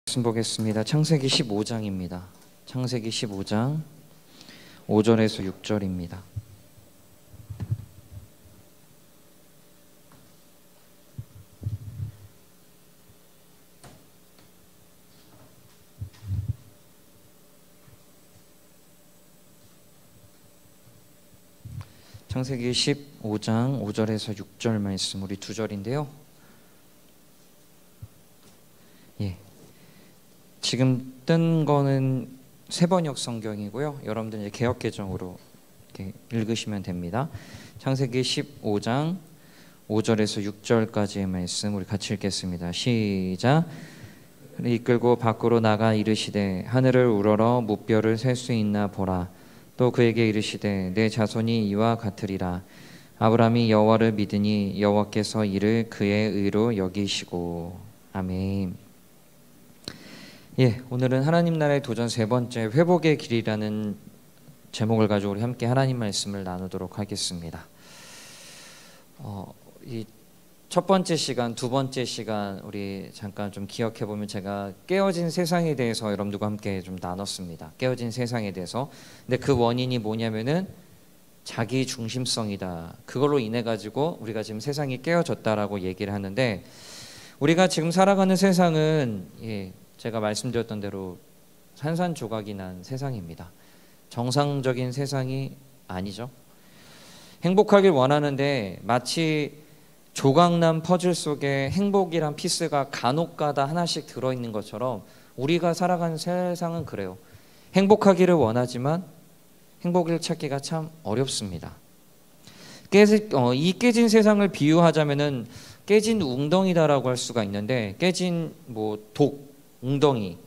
말씀 보겠습니다. 창세기 15장입니다. 창세기 15장 5절에서 6절입니다. 창세기 15장 5절에서 6절 말씀, 우리 두 절인데요. 지금 뜬 거는 새번역 성경이고요. 여러분들 이제 개역개정으로 이렇게 읽으시면 됩니다. 창세기 15장 5절에서 6절까지의 말씀 우리 같이 읽겠습니다. 시작. 이끌고 밖으로 나가 이르시되 하늘을 우러러 무뼈를 셀 수 있나 보라. 또 그에게 이르시되 내 자손이 이와 같으리라. 아브라함이 여호와를 믿으니 여호와께서 이를 그의 의로 여기시고. 아멘. 오늘은 하나님 나라의 도전 세 번째, 회복의 길이라는 제목을 가지고 우리 함께 하나님 말씀을 나누도록 하겠습니다. 이 첫 번째 시간, 두 번째 시간 우리 잠깐 좀 기억해 보면 제가 깨어진 세상에 대해서 여러분들과 함께 좀 나눴습니다. 깨어진 세상에 대해서. 근데 그 원인이 뭐냐면은 자기 중심성이다. 그걸로 인해 가지고 우리가 지금 세상이 깨어졌다라고 얘기를 하는데, 우리가 지금 살아가는 세상은 제가 말씀드렸던 대로 산산조각이 난 세상입니다. 정상적인 세상이 아니죠. 행복하길 원하는데 마치 조각난 퍼즐 속에 행복이란 피스가 간혹가다 하나씩 들어있는 것처럼 우리가 살아가는 세상은 그래요. 행복하기를 원하지만 행복을 찾기가 참 어렵습니다. 이 깨진 세상을 비유하자면은 깨진 웅덩이다라고 할 수가 있는데, 깨진 독, 웅덩이,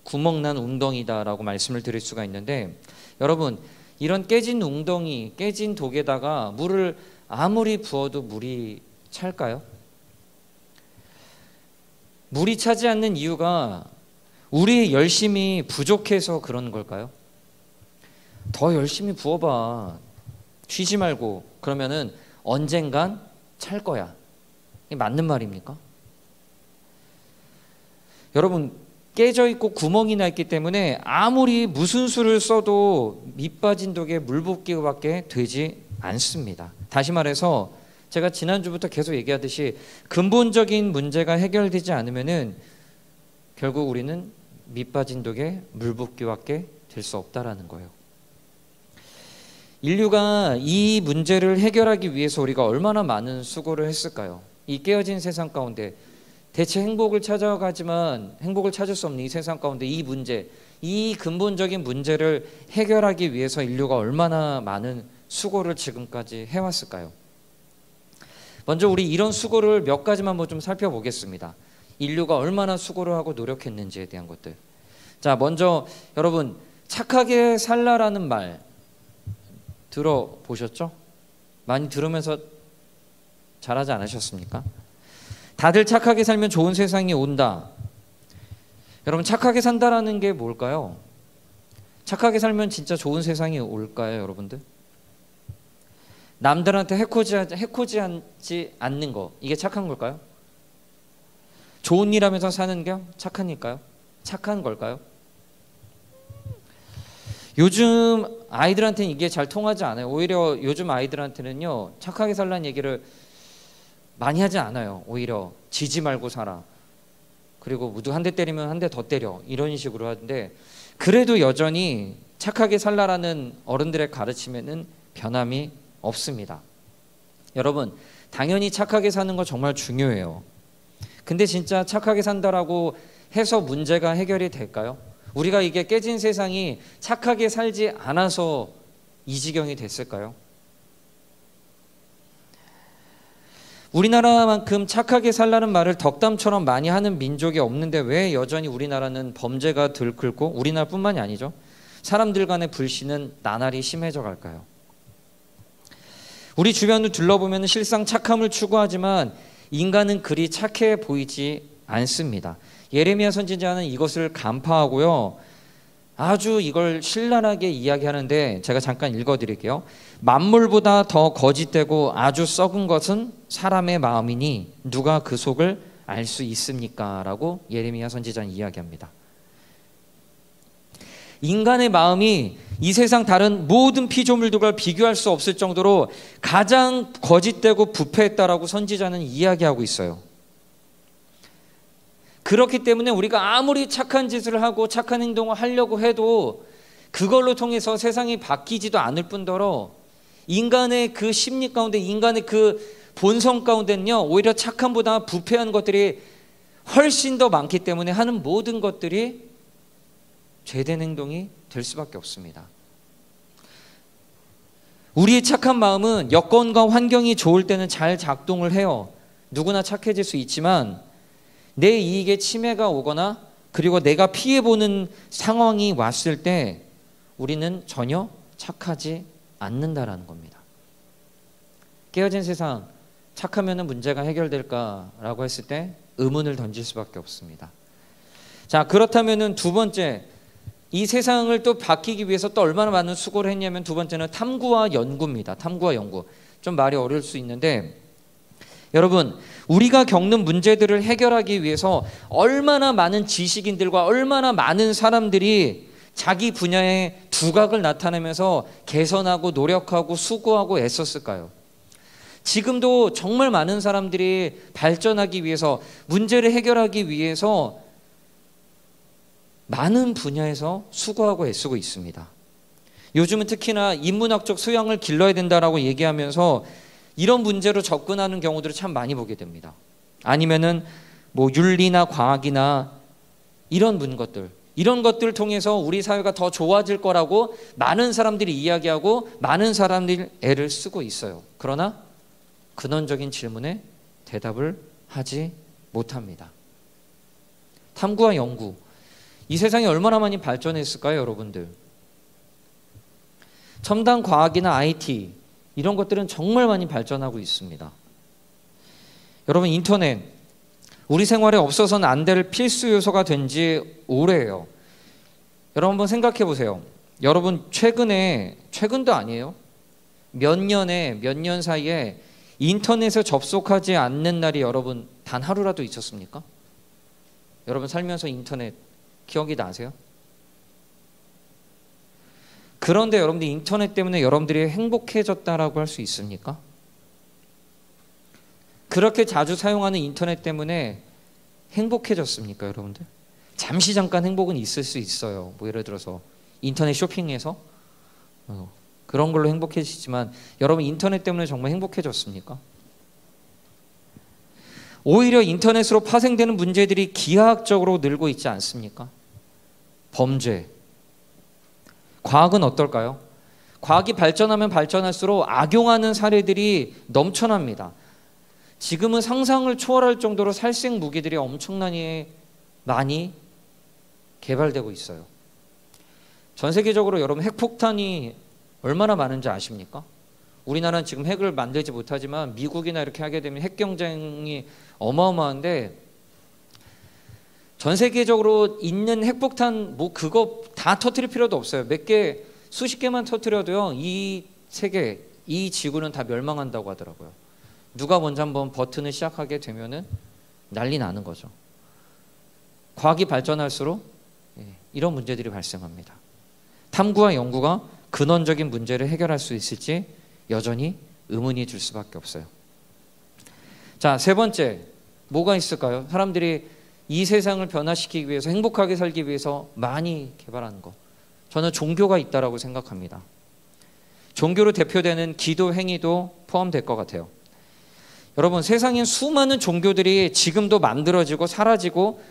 구멍난 웅덩이다라고 말씀을 드릴 수가 있는데, 여러분 이런 깨진 웅덩이, 깨진 독에다가 물을 아무리 부어도 물이 찰까요? 물이 차지 않는 이유가 우리 열심이 부족해서 그런 걸까요? 더 열심히 부어봐, 쉬지 말고, 그러면은 언젠간 찰 거야. 이게 맞는 말입니까? 여러분, 깨져 있고 구멍이 나 있기 때문에 아무리 무슨 수를 써도 밑빠진 독에 물 붓기밖에 되지 않습니다. 다시 말해서 제가 지난주부터 계속 얘기하듯이 근본적인 문제가 해결되지 않으면은 결국 우리는 밑빠진 독에 물 붓기밖에 될 수 없다라는 거예요. 인류가 이 문제를 해결하기 위해서 우리가 얼마나 많은 수고를 했을까요? 이 깨어진 세상 가운데 대체 행복을 찾아가지만 행복을 찾을 수 없는 이 세상 가운데 이 문제, 이 근본적인 문제를 해결하기 위해서 인류가 얼마나 많은 수고를 지금까지 해왔을까요? 먼저 우리 이런 수고를 몇 가지만 좀 살펴보겠습니다. 인류가 얼마나 수고를 하고 노력했는지에 대한 것들. 자, 먼저 여러분, 착하게 살라라는 말 들어보셨죠? 많이 들으면서 잘하지 않으셨습니까? 다들 착하게 살면 좋은 세상이 온다. 여러분, 착하게 산다라는 게 뭘까요? 착하게 살면 진짜 좋은 세상이 올까요, 여러분들? 남들한테 해코지하지 않는 거, 이게 착한 걸까요? 좋은 일 하면서 사는 게 착하니까요? 착한 걸까요? 요즘 아이들한테는 이게 잘 통하지 않아요. 오히려 요즘 아이들한테는요, 착하게 살라는 얘기를 많이 하지 않아요. 오히려 지지 말고 살아, 그리고 누구 한 대 때리면 한 대 더 때려, 이런 식으로 하는데, 그래도 여전히 착하게 살라라는 어른들의 가르침에는 변함이 없습니다. 여러분, 당연히 착하게 사는 거 정말 중요해요. 근데 진짜 착하게 산다라고 해서 문제가 해결이 될까요? 우리가 이게 깨진 세상이 착하게 살지 않아서 이 지경이 됐을까요? 우리나라만큼 착하게 살라는 말을 덕담처럼 많이 하는 민족이 없는데 왜 여전히 우리나라는 범죄가 들끓고, 우리나라뿐만이 아니죠, 사람들 간의 불신은 나날이 심해져 갈까요? 우리 주변을 둘러보면 실상 착함을 추구하지만 인간은 그리 착해 보이지 않습니다. 예레미야 선지자는 이것을 간파하고요, 아주 이걸 신랄하게 이야기하는데 제가 잠깐 읽어드릴게요. 만물보다 더 거짓되고 아주 썩은 것은 사람의 마음이니 누가 그 속을 알 수 있습니까? 라고 예레미야 선지자는 이야기합니다. 인간의 마음이 이 세상 다른 모든 피조물들과 비교할 수 없을 정도로 가장 거짓되고 부패했다라고 선지자는 이야기하고 있어요. 그렇기 때문에 우리가 아무리 착한 짓을 하고 착한 행동을 하려고 해도 그걸로 통해서 세상이 바뀌지도 않을 뿐더러 인간의 그 심리 가운데, 인간의 그 본성 가운데는요, 오히려 착함보다 부패한 것들이 훨씬 더 많기 때문에 하는 모든 것들이 죄된 행동이 될 수밖에 없습니다. 우리의 착한 마음은 여건과 환경이 좋을 때는 잘 작동을 해요. 누구나 착해질 수 있지만 내 이익에 침해가 오거나 그리고 내가 피해보는 상황이 왔을 때 우리는 전혀 착하지 않는다라는 겁니다. 깨어진 세상, 착하면 문제가 해결될까라고 했을 때 의문을 던질 수밖에 없습니다. 자, 그렇다면 두 번째, 이 세상을 또 바뀌기 위해서 또 얼마나 많은 수고를 했냐면 두 번째는 탐구와 연구입니다. 탐구와 연구. 좀 말이 어려울 수 있는데 여러분, 우리가 겪는 문제들을 해결하기 위해서 얼마나 많은 지식인들과 얼마나 많은 사람들이 자기 분야의 두각을 나타내면서 개선하고 노력하고 수고하고 애썼을까요? 지금도 정말 많은 사람들이 발전하기 위해서, 문제를 해결하기 위해서 많은 분야에서 수고하고 애쓰고 있습니다. 요즘은 특히나 인문학적 소양을 길러야 된다라고 얘기하면서 이런 문제로 접근하는 경우들을 참 많이 보게 됩니다. 아니면은 뭐 윤리나 과학이나 이런 것들, 이런 것들을 통해서 우리 사회가 더 좋아질 거라고 많은 사람들이 이야기하고 많은 사람들이 애를 쓰고 있어요. 그러나 근원적인 질문에 대답을 하지 못합니다. 탐구와 연구, 이 세상이 얼마나 많이 발전했을까요, 여러분들? 첨단 과학이나 IT 이런 것들은 정말 많이 발전하고 있습니다. 여러분, 인터넷 우리 생활에 없어서는 안 될 필수 요소가 된 지 오래예요. 여러분 한번 생각해 보세요. 여러분 최근도 아니에요. 몇 년 사이에 인터넷에 접속하지 않는 날이 여러분 단 하루라도 있었습니까? 여러분 살면서 인터넷 기억이 나세요? 그런데 여러분들 인터넷 때문에 여러분들이 행복해졌다라고 할 수 있습니까? 그렇게 자주 사용하는 인터넷 때문에 행복해졌습니까, 여러분들? 잠깐 행복은 있을 수 있어요. 뭐 예를 들어서 인터넷 쇼핑해서 그런 걸로 행복해지지만 여러분 인터넷 때문에 정말 행복해졌습니까? 오히려 인터넷으로 파생되는 문제들이 기하학적으로 늘고 있지 않습니까? 범죄. 과학은 어떨까요? 과학이 발전하면 발전할수록 악용하는 사례들이 넘쳐납니다. 지금은 상상을 초월할 정도로 살생 무기들이 엄청나게 많이 개발되고 있어요. 전 세계적으로 여러분 핵폭탄이 얼마나 많은지 아십니까? 우리나라는 지금 핵을 만들지 못하지만 미국이나 이렇게 하게 되면 핵 경쟁이 어마어마한데 전 세계적으로 있는 핵폭탄 뭐 그거 다 터뜨릴 필요도 없어요. 몇 개, 수십 개만 터뜨려도요 이 세계, 이 지구는 다 멸망한다고 하더라고요. 누가 먼저 한번 버튼을 시작하게 되면은 난리 나는 거죠. 과학이 발전할수록 이런 문제들이 발생합니다. 탐구와 연구가 근원적인 문제를 해결할 수 있을지 여전히 의문이 들 수밖에 없어요. 자, 세 번째 뭐가 있을까요? 사람들이 이 세상을 변화시키기 위해서, 행복하게 살기 위해서 많이 개발하는 것, 저는 종교가 있다라고 생각합니다. 종교로 대표되는 기도 행위도 포함될 것 같아요. 여러분, 세상엔 수많은 종교들이 지금도 만들어지고 사라지고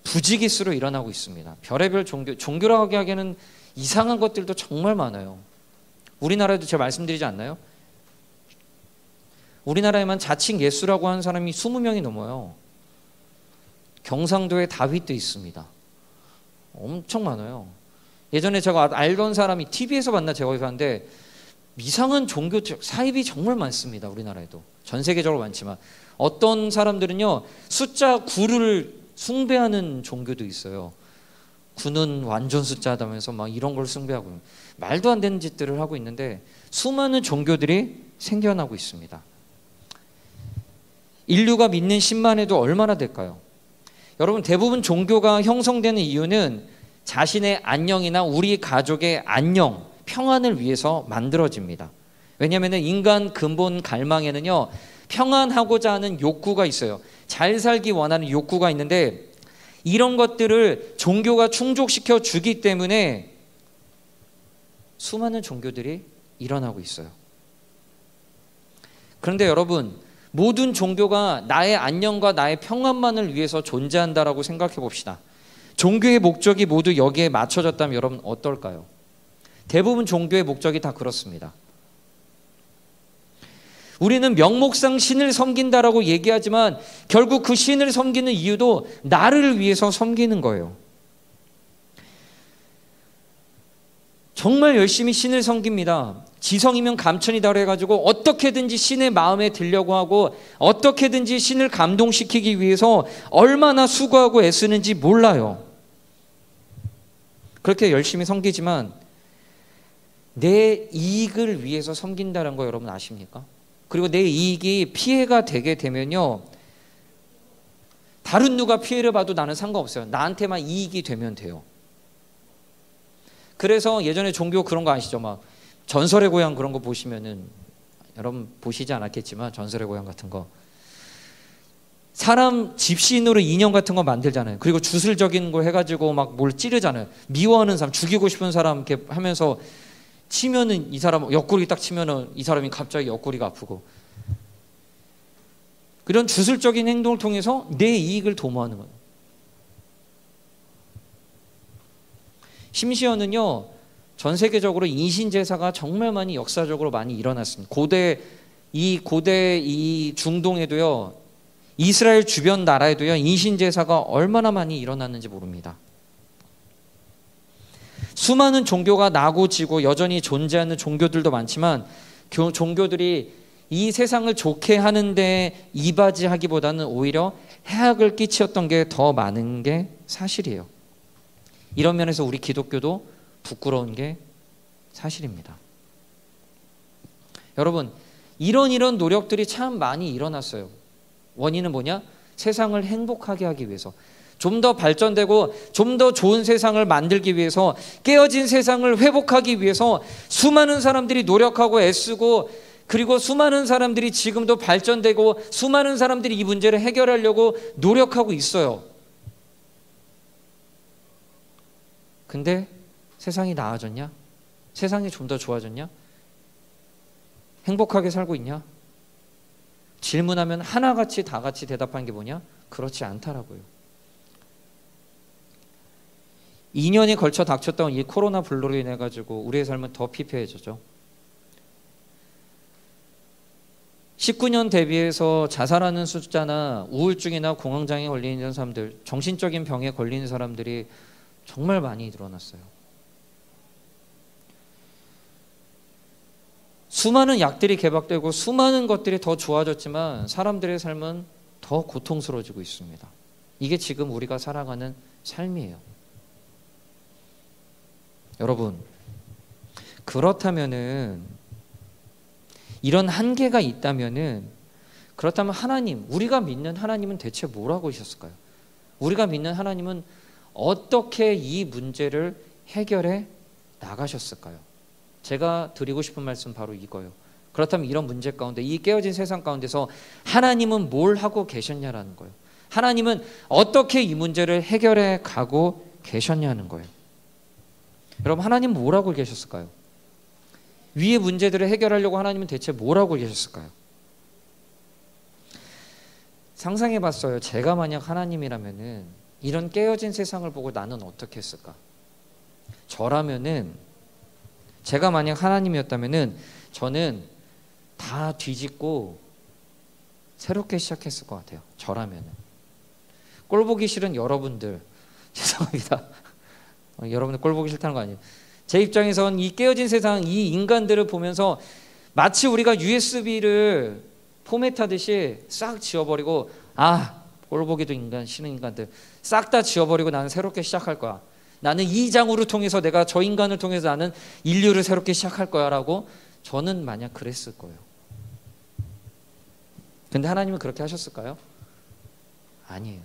부지기수로 일어나고 있습니다. 별의별 종교라고 하기에는 이상한 것들도 정말 많아요. 우리나라에도 제가 말씀드리지 않나요? 우리나라에만 자칭 예수라고 하는 사람이 20명이 넘어요. 경상도에 다윗도 있습니다. 엄청 많아요. 예전에 제가 알던 사람이 TV에서 만나 제가 거기 갔는데 이상한 종교 사입이 정말 많습니다. 우리나라에도. 전 세계적으로 많지만 어떤 사람들은요 숫자 9를 숭배하는 종교도 있어요. 9는 완전 숫자다면서 막 이런 걸 숭배하고 말도 안 되는 짓들을 하고 있는데 수많은 종교들이 생겨나고 있습니다. 인류가 믿는 신만 해도 얼마나 될까요? 여러분, 대부분 종교가 형성되는 이유는 자신의 안녕이나 우리 가족의 안녕, 평안을 위해서 만들어집니다. 왜냐하면 인간 근본 갈망에는요, 평안하고자 하는 욕구가 있어요. 잘 살기 원하는 욕구가 있는데 이런 것들을 종교가 충족시켜 주기 때문에 수많은 종교들이 일어나고 있어요. 그런데 여러분, 모든 종교가 나의 안녕과 나의 평안만을 위해서 존재한다라고 생각해 봅시다. 종교의 목적이 모두 여기에 맞춰졌다면 여러분 어떨까요? 대부분 종교의 목적이 다 그렇습니다. 우리는 명목상 신을 섬긴다라고 얘기하지만 결국 그 신을 섬기는 이유도 나를 위해서 섬기는 거예요. 정말 열심히 신을 섬깁니다. 지성이면 감천이다 그래가지고 어떻게든지 신의 마음에 들려고 하고 어떻게든지 신을 감동시키기 위해서 얼마나 수고하고 애쓰는지 몰라요. 그렇게 열심히 섬기지만 내 이익을 위해서 섬긴다는 거 여러분 아십니까? 그리고 내 이익이 피해가 되게 되면요, 다른 누가 피해를 봐도 나는 상관없어요. 나한테만 이익이 되면 돼요. 그래서 예전에 종교 그런 거 아시죠? 막 전설의 고향 그런 거 보시면은, 여러분 보시지 않았겠지만 전설의 고향 같은 거, 사람 집신으로 인형 같은 거 만들잖아요. 그리고 주술적인 거 해가지고 막 뭘 찌르잖아요. 미워하는 사람, 죽이고 싶은 사람 이렇게 하면서 치면은 이 사람 옆구리 딱 치면은 이 사람이 갑자기 옆구리가 아프고, 그런 주술적인 행동을 통해서 내 이익을 도모하는 거예요. 심지어는요, 전 세계적으로 인신제사가 정말 많이 역사적으로 많이 일어났습니다. 고대 이 중동에도요, 이스라엘 주변 나라에도요, 인신제사가 얼마나 많이 일어났는지 모릅니다. 수많은 종교가 나고 지고 여전히 존재하는 종교들도 많지만 종교들이 이 세상을 좋게 하는데 이바지하기보다는 오히려 해악을 끼치었던 게 더 많은 게 사실이에요. 이런 면에서 우리 기독교도 부끄러운 게 사실입니다. 여러분, 이런 노력들이 참 많이 일어났어요. 원인은 뭐냐? 세상을 행복하게 하기 위해서, 좀 더 발전되고 좀 더 좋은 세상을 만들기 위해서, 깨어진 세상을 회복하기 위해서 수많은 사람들이 노력하고 애쓰고, 그리고 수많은 사람들이 지금도 발전되고 수많은 사람들이 이 문제를 해결하려고 노력하고 있어요. 근데 세상이 나아졌냐? 세상이 좀 더 좋아졌냐? 행복하게 살고 있냐? 질문하면 하나같이 다 같이 대답하는 게 뭐냐? 그렇지 않다라고요. 2년에 걸쳐 닥쳤던 이 코로나 블루로 인해 가지고 우리의 삶은 더 피폐해졌죠. 19년 대비해서 자살하는 숫자나 우울증이나 공황장애에 걸리는 사람들, 정신적인 병에 걸리는 사람들이 정말 많이 늘어났어요. 수많은 약들이 개발되고 수많은 것들이 더 좋아졌지만 사람들의 삶은 더 고통스러워지고 있습니다. 이게 지금 우리가 살아가는 삶이에요. 여러분, 그렇다면은, 이런 한계가 있다면은, 그렇다면 하나님, 우리가 믿는 하나님은 대체 뭐라고 하셨을까요? 우리가 믿는 하나님은 어떻게 이 문제를 해결해 나가셨을까요? 제가 드리고 싶은 말씀 바로 이거예요. 그렇다면 이런 문제 가운데, 이 깨어진 세상 가운데서 하나님은 뭘 하고 계셨냐라는 거예요. 하나님은 어떻게 이 문제를 해결해 가고 계셨냐는 거예요. 여러분, 하나님은 뭐라고 계셨을까요? 위의 문제들을 해결하려고 하나님은 대체 뭐라고 계셨을까요? 상상해 봤어요. 제가 만약 하나님이라면은 이런 깨어진 세상을 보고 나는 어떻게 했을까? 저라면은, 제가 만약 하나님이었다면은 저는 다 뒤집고 새롭게 시작했을 것 같아요. 저라면은. 꼴 보기 싫은 여러분들, 죄송합니다. 여러분들 꼴 보기 싫다는 거 아니에요. 제 입장에선 이 깨어진 세상, 이 인간들을 보면서 마치 우리가 USB를 포맷하듯이 싹 지워버리고, 꼴 보기도 싫은 인간들 싹 다 지워버리고 나는 새롭게 시작할 거야. 나는 이 장으로 통해서, 내가 저 인간을 통해서 나는 인류를 새롭게 시작할 거야 라고 저는 만약 그랬을 거예요. 근데 하나님은 그렇게 하셨을까요? 아니에요.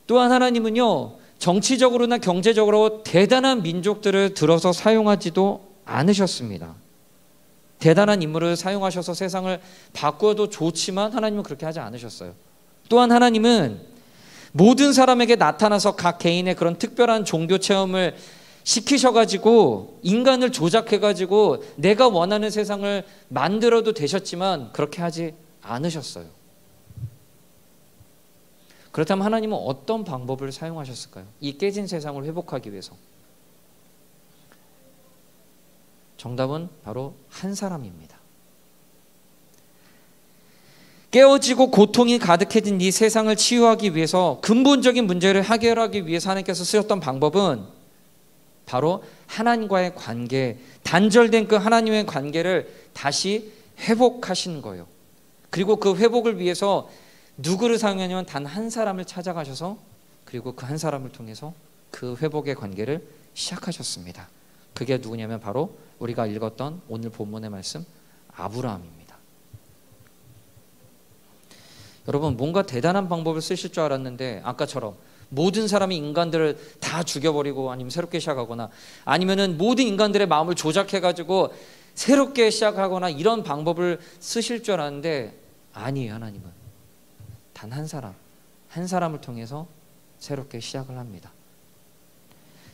또한 하나님은요, 정치적으로나 경제적으로 대단한 민족들을 들어서 사용하지도 않으셨습니다. 대단한 인물을 사용하셔서 세상을 바꾸어도 좋지만 하나님은 그렇게 하지 않으셨어요. 또한 하나님은 모든 사람에게 나타나서 각 개인의 그런 특별한 종교 체험을 시키셔가지고 인간을 조작해가지고 내가 원하는 세상을 만들어도 되셨지만 그렇게 하지 않으셨어요. 그렇다면 하나님은 어떤 방법을 사용하셨을까요? 이 깨진 세상을 회복하기 위해서. 정답은 바로 한 사람입니다. 깨어지고 고통이 가득해진 이 세상을 치유하기 위해서, 근본적인 문제를 해결하기 위해서 하나님께서 쓰셨던 방법은 바로 하나님과의 관계, 단절된 그 하나님의 관계를 다시 회복하신 거예요. 그리고 그 회복을 위해서 누구를 사용하냐면 단 한 사람을 찾아가셔서, 그리고 그 한 사람을 통해서 그 회복의 관계를 시작하셨습니다. 그게 누구냐면 바로 우리가 읽었던 오늘 본문의 말씀, 아브라함입니다. 여러분, 뭔가 대단한 방법을 쓰실 줄 알았는데 아까처럼 모든 사람이 인간들을 다 죽여버리고 아니면 새롭게 시작하거나, 아니면은 모든 인간들의 마음을 조작해가지고 새롭게 시작하거나 이런 방법을 쓰실 줄 알았는데 아니에요. 하나님은 단 한 사람을 통해서 새롭게 시작을 합니다.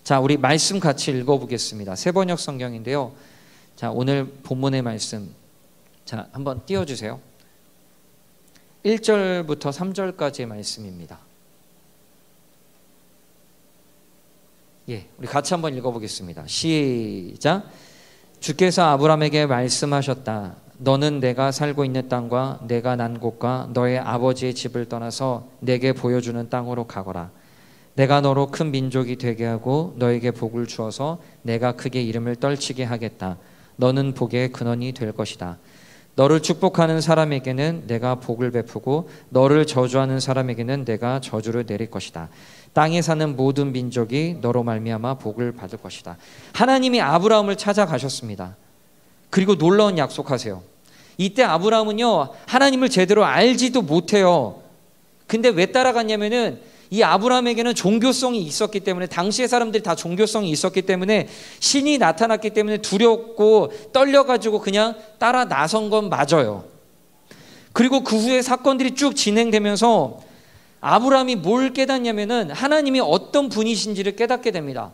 자, 우리 말씀 같이 읽어보겠습니다. 세번역 성경인데요. 자, 오늘 본문의 말씀, 자, 한번 띄워주세요. 1절부터 3절까지의 말씀입니다. 예, 우리 같이 한번 읽어보겠습니다. 시작. 주께서 아브라함에게 말씀하셨다. 너는 내가 살고 있는 땅과 내가 난 곳과 너의 아버지의 집을 떠나서 내게 보여주는 땅으로 가거라. 내가 너로 큰 민족이 되게 하고 너에게 복을 주어서 내가 크게 이름을 떨치게 하겠다. 너는 복의 근원이 될 것이다. 너를 축복하는 사람에게는 내가 복을 베푸고 너를 저주하는 사람에게는 내가 저주를 내릴 것이다. 땅에 사는 모든 민족이 너로 말미암아 복을 받을 것이다. 하나님이 아브라함을 찾아가셨습니다. 그리고 놀라운 약속하세요. 이때 아브라함은요, 하나님을 제대로 알지도 못해요. 근데 왜 따라갔냐면은 이 아브라함에게는 종교성이 있었기 때문에, 당시의 사람들이 다 종교성이 있었기 때문에, 신이 나타났기 때문에 두렵고 떨려가지고 그냥 따라 나선 건 맞아요. 그리고 그 후에 사건들이 쭉 진행되면서 아브라함이 뭘 깨닫냐면은 하나님이 어떤 분이신지를 깨닫게 됩니다.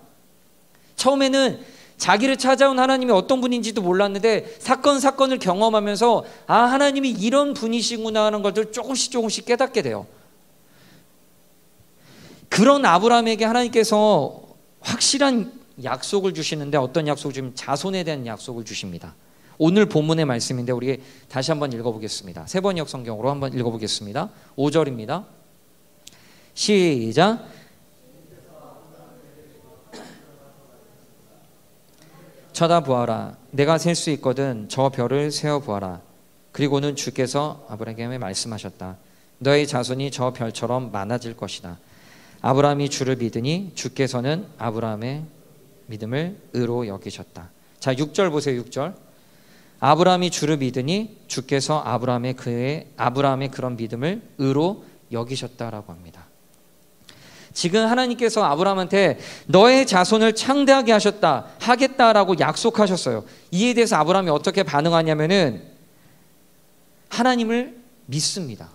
처음에는 자기를 찾아온 하나님이 어떤 분인지도 몰랐는데 사건을 경험하면서 아, 하나님이 이런 분이시구나 하는 것들 조금씩 깨닫게 돼요. 그런 아브라함에게 하나님께서 확실한 약속을 주시는데, 어떤 약속을 주시면 자손에 대한 약속을 주십니다. 오늘 본문의 말씀인데 우리 다시 한번 읽어보겠습니다. 세번역 성경으로 한번 읽어보겠습니다. 5절입니다. 시작. 쳐다보아라. 내가 셀 수 있거든 저 별을 세어보아라. 그리고는 주께서 아브라함에게 말씀하셨다. 너의 자손이 저 별처럼 많아질 것이다. 아브라함이 주를 믿으니 주께서는 아브라함의 믿음을 의로 여기셨다. 자, 6절 보세요. 6절. 아브라함이 주를 믿으니 주께서 아브라함의 그런 믿음을 의로 여기셨다라고 합니다. 지금 하나님께서 아브라함한테 너의 자손을 창대하게 하겠다라고 약속하셨어요. 이에 대해서 아브라함이 어떻게 반응하냐면은 하나님을 믿습니다.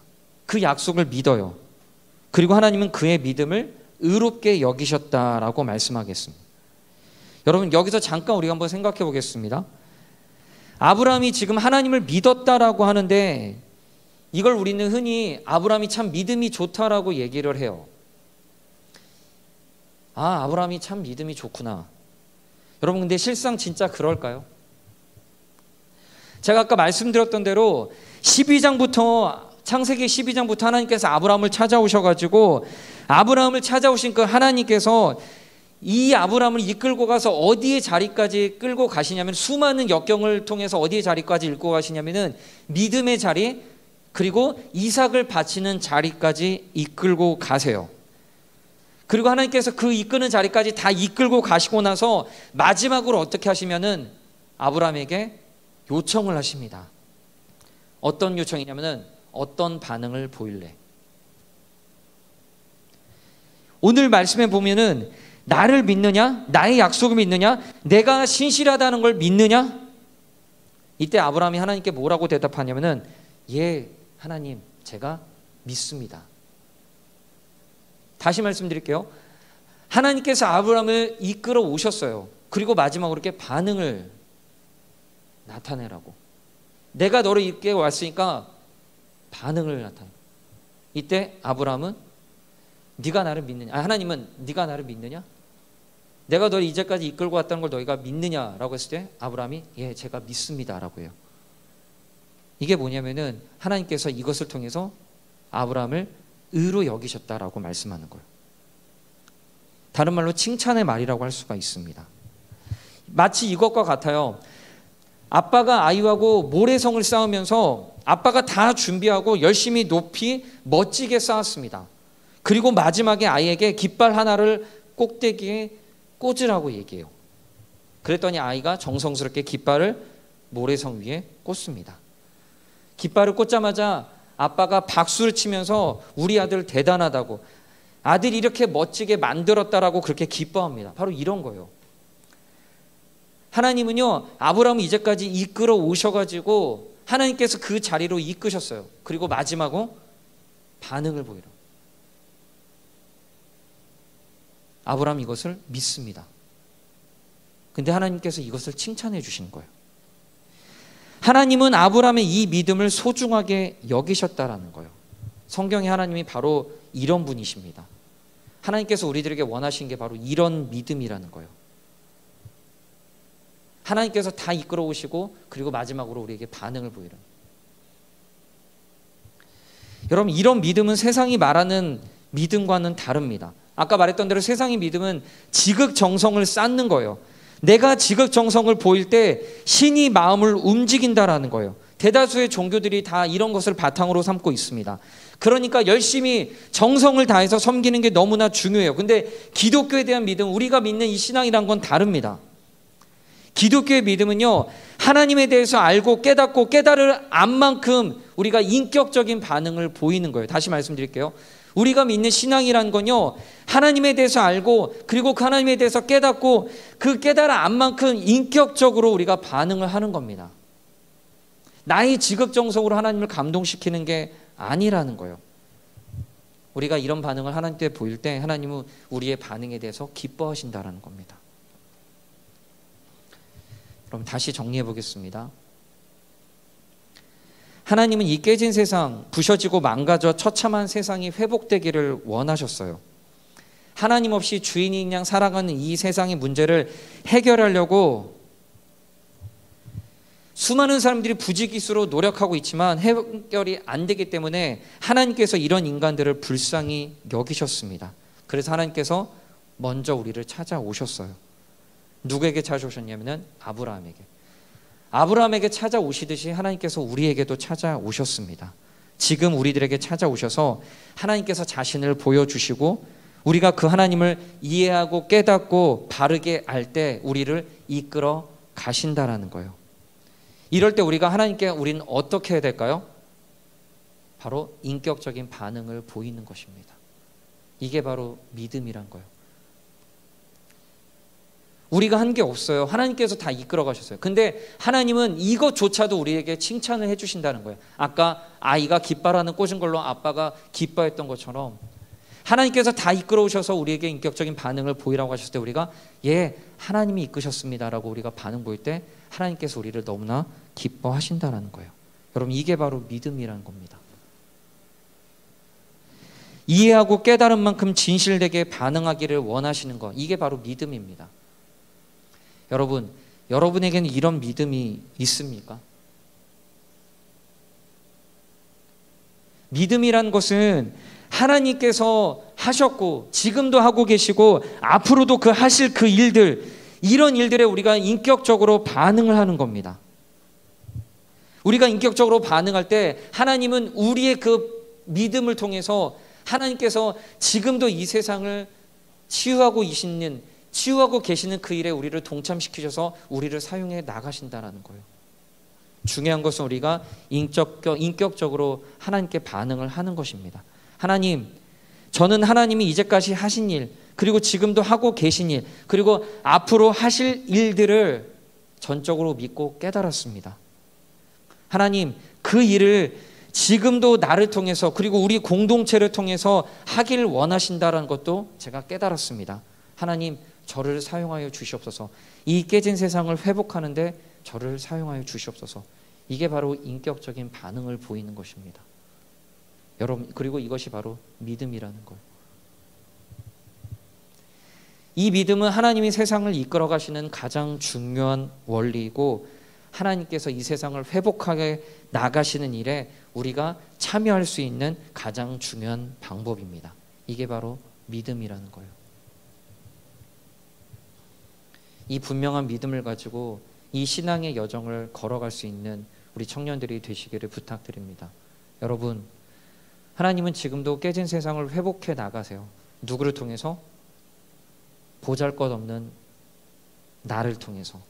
그 약속을 믿어요. 그리고 하나님은 그의 믿음을 의롭게 여기셨다라고 말씀하겠습니다. 여러분, 여기서 잠깐 우리가 한번 생각해 보겠습니다. 아브라함이 지금 하나님을 믿었다라고 하는데 이걸 우리는 흔히 아브라함이 참 믿음이 좋다라고 얘기를 해요. 아, 아브라함이 참 믿음이 좋구나. 여러분, 근데 실상 진짜 그럴까요? 제가 아까 말씀드렸던 대로 12장부터, 창세기 12장부터 하나님께서 아브라함을 찾아오셔가지고, 아브라함을 찾아오신 그 하나님께서 이 아브라함을 이끌고 가서 어디의 자리까지 끌고 가시냐면, 수많은 역경을 통해서 어디의 자리까지 이끌고 가시냐면은 믿음의 자리, 그리고 이삭을 바치는 자리까지 이끌고 가세요. 그리고 하나님께서 그 이끄는 자리까지 다 이끌고 가시고 나서 마지막으로 어떻게 하시면은 아브라함에게 요청을 하십니다. 어떤 요청이냐면은 어떤 반응을 보일래? 오늘 말씀에 보면은 나를 믿느냐? 나의 약속을 믿느냐? 내가 신실하다는 걸 믿느냐? 이때 아브라함이 하나님께 뭐라고 대답하냐면은 예, 하나님, 제가 믿습니다. 다시 말씀드릴게요. 하나님께서 아브라함을 이끌어 오셨어요. 그리고 마지막으로 이렇게 반응을 나타내라고. 내가 너를 이끌어 왔으니까 반응을 나타내. 이때 아브라함은 네가 나를 믿느냐? 하나님은 네가 나를 믿느냐? 내가 너를 이제까지 이끌고 왔다는 걸 너희가 믿느냐라고 했을 때 아브라함이 예, 제가 믿습니다라고 해요. 이게 뭐냐면은 하나님께서 이것을 통해서 아브라함을 의로 여기셨다라고 말씀하는 거예요. 다른 말로 칭찬의 말이라고 할 수가 있습니다. 마치 이것과 같아요. 아빠가 아이하고 모래성을 쌓으면서 아빠가 다 준비하고 열심히 높이 멋지게 쌓았습니다. 그리고 마지막에 아이에게 깃발 하나를 꼭대기에 꽂으라고 얘기해요. 그랬더니 아이가 정성스럽게 깃발을 모래성 위에 꽂습니다. 깃발을 꽂자마자 아빠가 박수를 치면서 우리 아들 대단하다고, 아들이 이렇게 멋지게 만들었다라고 그렇게 기뻐합니다. 바로 이런 거예요. 하나님은요, 아브라함을 이제까지 이끌어 오셔가지고 하나님께서 그 자리로 이끄셨어요. 그리고 마지막으로 반응을 보이라. 아브라함 이것을 믿습니다. 근데 하나님께서 이것을 칭찬해 주시는 거예요. 하나님은 아브라함의 이 믿음을 소중하게 여기셨다라는 거예요. 성경에 하나님이 바로 이런 분이십니다. 하나님께서 우리들에게 원하신 게 바로 이런 믿음이라는 거예요. 하나님께서 다 이끌어 오시고 그리고 마지막으로 우리에게 반응을 보이라. 여러분, 이런 믿음은 세상이 말하는 믿음과는 다릅니다. 아까 말했던 대로 세상의 믿음은 지극정성을 쌓는 거예요. 내가 지극정성을 보일 때 신이 마음을 움직인다라는 거예요. 대다수의 종교들이 다 이런 것을 바탕으로 삼고 있습니다. 그러니까 열심히 정성을 다해서 섬기는 게 너무나 중요해요. 근데 기독교에 대한 믿음, 우리가 믿는 이 신앙이란 건 다릅니다. 기독교의 믿음은요, 하나님에 대해서 알고 깨닫고 깨달을 안 만큼 우리가 인격적인 반응을 보이는 거예요. 다시 말씀드릴게요. 우리가 믿는 신앙이란 건요, 하나님에 대해서 알고 그리고 그 하나님에 대해서 깨닫고 그 깨달을 안 만큼 인격적으로 우리가 반응을 하는 겁니다. 나의 지극정성으로 하나님을 감동시키는 게 아니라는 거예요. 우리가 이런 반응을 하나님께 보일 때 하나님은 우리의 반응에 대해서 기뻐하신다라는 겁니다. 그럼 다시 정리해 보겠습니다. 하나님은 이 깨진 세상, 부셔지고 망가져 처참한 세상이 회복되기를 원하셨어요. 하나님 없이 주인인 양 살아가는 이 세상의 문제를 해결하려고 수많은 사람들이 부지기수로 노력하고 있지만 해결이 안 되기 때문에 하나님께서 이런 인간들을 불쌍히 여기셨습니다. 그래서 하나님께서 먼저 우리를 찾아오셨어요. 누구에게 찾아오셨냐면 아브라함에게. 아브라함에게 찾아오시듯이 하나님께서 우리에게도 찾아오셨습니다. 지금 우리들에게 찾아오셔서 하나님께서 자신을 보여주시고 우리가 그 하나님을 이해하고 깨닫고 바르게 알 때 우리를 이끌어 가신다라는 거예요. 이럴 때 우리가 하나님께 우리는 어떻게 해야 될까요? 바로 인격적인 반응을 보이는 것입니다. 이게 바로 믿음이란 거예요. 우리가 한 게 없어요. 하나님께서 다 이끌어 가셨어요. 근데 하나님은 이것조차도 우리에게 칭찬을 해주신다는 거예요. 아까 아이가 깃발하는 꽂은 걸로 아빠가 기뻐했던 것처럼 하나님께서 다 이끌어 오셔서 우리에게 인격적인 반응을 보이라고 하셨을 때 우리가 예, 하나님이 이끄셨습니다라고 우리가 반응 보일 때 하나님께서 우리를 너무나 기뻐하신다는 거예요. 여러분, 이게 바로 믿음이라는 겁니다. 이해하고 깨달은 만큼 진실되게 반응하기를 원하시는 것, 이게 바로 믿음입니다. 여러분, 여러분에게는 이런 믿음이 있습니까? 믿음이란 것은 하나님께서 하셨고 지금도 하고 계시고 앞으로도 그 하실 그 일들, 이런 일들에 우리가 인격적으로 반응을 하는 겁니다. 우리가 인격적으로 반응할 때 하나님은 우리의 그 믿음을 통해서 하나님께서 지금도 이 세상을 치유하고 계시는 그 일에 우리를 동참시키셔서 우리를 사용해 나가신다는 거예요. 중요한 것은 우리가 인격적으로 하나님께 반응을 하는 것입니다. 하나님, 저는 하나님이 이제까지 하신 일, 그리고 지금도 하고 계신 일, 그리고 앞으로 하실 일들을 전적으로 믿고 깨달았습니다. 하나님, 그 일을 지금도 나를 통해서 그리고 우리 공동체를 통해서 하길 원하신다는 것도 제가 깨달았습니다. 하나님, 저를 사용하여 주시옵소서. 이 깨진 세상을 회복하는데 저를 사용하여 주시옵소서. 이게 바로 인격적인 반응을 보이는 것입니다. 여러분, 그리고 이것이 바로 믿음이라는 거예요. 이 믿음은 하나님이 세상을 이끌어 가시는 가장 중요한 원리이고, 하나님께서 이 세상을 회복하게 나가시는 일에 우리가 참여할 수 있는 가장 중요한 방법입니다. 이게 바로 믿음이라는 거예요. 이 분명한 믿음을 가지고 이 신앙의 여정을 걸어갈 수 있는 우리 청년들이 되시기를 부탁드립니다. 여러분, 하나님은 지금도 깨진 세상을 회복해 나가세요. 누구를 통해서? 보잘것없는 나를 통해서,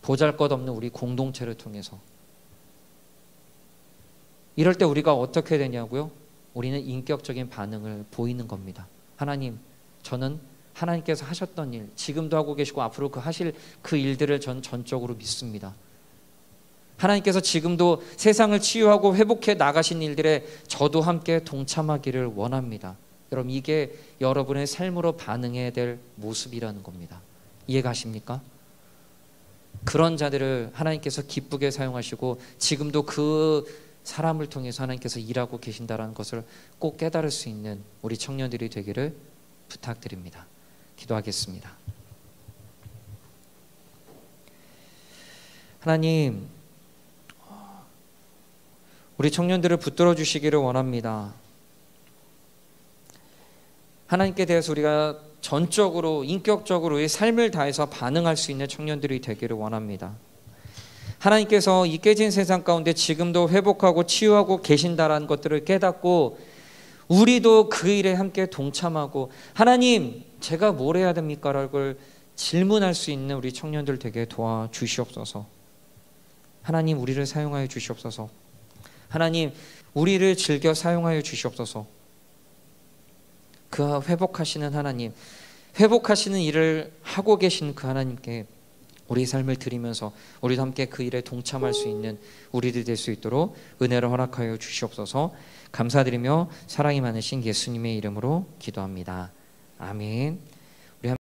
보잘것없는 우리 공동체를 통해서. 이럴 때 우리가 어떻게 되냐고요? 우리는 인격적인 반응을 보이는 겁니다. 하나님, 저는 하나님께서 하셨던 일, 지금도 하고 계시고 앞으로 하실 그 일들을 전 전적으로 믿습니다. 하나님께서 지금도 세상을 치유하고 회복해 나가신 일들에 저도 함께 동참하기를 원합니다. 여러분, 이게 여러분의 삶으로 반응해야 될 모습이라는 겁니다. 이해가십니까? 그런 자들을 하나님께서 기쁘게 사용하시고 지금도 그 사람을 통해서 하나님께서 일하고 계신다는 것을 꼭 깨달을 수 있는 우리 청년들이 되기를 부탁드립니다. 기도하겠습니다. 하나님, 우리 청년들을 붙들어 주시기를 원합니다. 하나님께 대해서 우리가 전적으로 인격적으로 이 삶을 다해서 반응할 수 있는 청년들이 되기를 원합니다. 하나님께서 이 깨진 세상 가운데 지금도 회복하고 치유하고 계신다라는 것들을 깨닫고 우리도 그 일에 함께 동참하고 하나님, 제가 뭘 해야 됩니까? 라고 질문할 수 있는 우리 청년들 되게 도와주시옵소서. 하나님, 우리를 사용하여 주시옵소서. 하나님, 우리를 즐겨 사용하여 주시옵소서. 그 회복하시는 하나님, 회복하시는 일을 하고 계신 그 하나님께 우리 삶을 드리면서 우리도 함께 그 일에 동참할 수 있는 우리들 될 수 있도록 은혜를 허락하여 주시옵소서. 감사드리며 사랑이 많으신 예수님의 이름으로 기도합니다. 아멘.